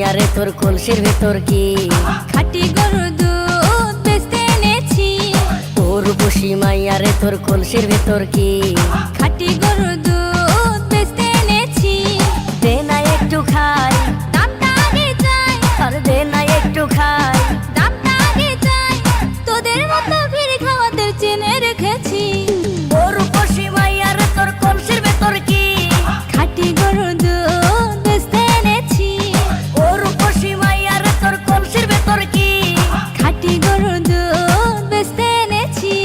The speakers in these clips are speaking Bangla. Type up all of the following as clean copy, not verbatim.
মাইয়ারে তোর কলসির ভেতর কি খাঁটি গরুর দুধ বেচতে এনেছি। রূপসী মাইয়ারে তোর কলসির ভেতর কি খাঁটি গরুর দুধ বেচতে এনেছি। দে না একটু খাই, দামটা আগে চাই, আর দে না একটু খাই। দামটা আগে চাই, তোদের মতো ভিড় খাওয়াদের চেনে রেখেছি। রূপসী মাইয়ারে তোর কলসির ভেতর কি খাঁটি গরুর দুধ বেচতে এনেছি। রূপসী মাইয়ারে তোর কলসির ভেতর কি খাঁটি গরুর দুধ বেচতে এনেছি।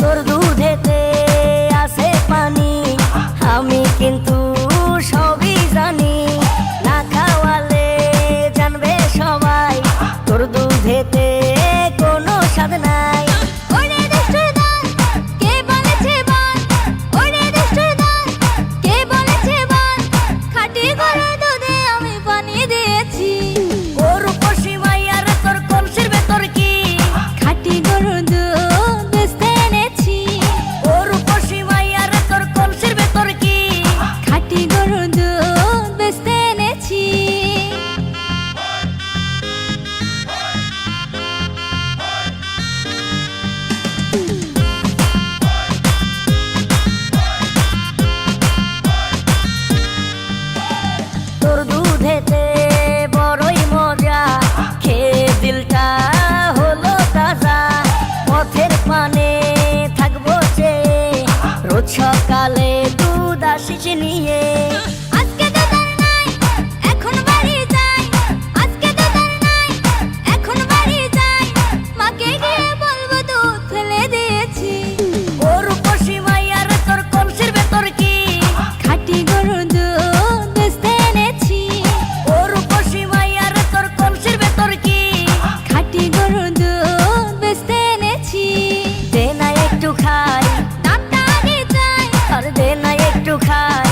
তোর দুধেতে আছে পানি, আমি কিন্তু সবই জানি। না খাওয়ালে জানবে সবাই তোর দুধেতে কোনো স্বাদ নাই। ওরে দুষ্টুর দল, কে বলেছে বল? ওরে দুষ্টুর দল, কে বলেছে বল? খাঁটি গরুর দুধে আমি পানি দিয়েছি। রূপসী মাইয়ারে তোর কলসির ভেতর কি খাঁটি গরুর দুধ বেচতে এনেছি। রূপসী মাইয়ারে তোর কলসির ভেতর কি খাঁটি গরুর দুধ বেচতে এনেছি। তোর দুধেতে বড়ই মজা, খেয়ে দিলটা হলো তাজা। পথের পানে থাকবো চেয়ে, রোজ সকালে দুধ আসিস নিয়ে। আজকে তো তার নাই, এখন বাড়ি যাই। আজকে তো তার নাই, এখন বাড়ি যাই। মাকে গিয়ে বলবো দুধ ফেলে দিয়েছি। রূপসী মাইয়ারে তোর কলসির ভেতর কি খাঁটি গরুর দুধ বেচতে এনেছি। রূপসী মাইয়ারে তোর কলসির ভেতর কি খাঁটি গরুর দুধ বেচতে এনেছি। দে না একটু খাই, দামটা আগে চাই, আর দে না একটু খাই।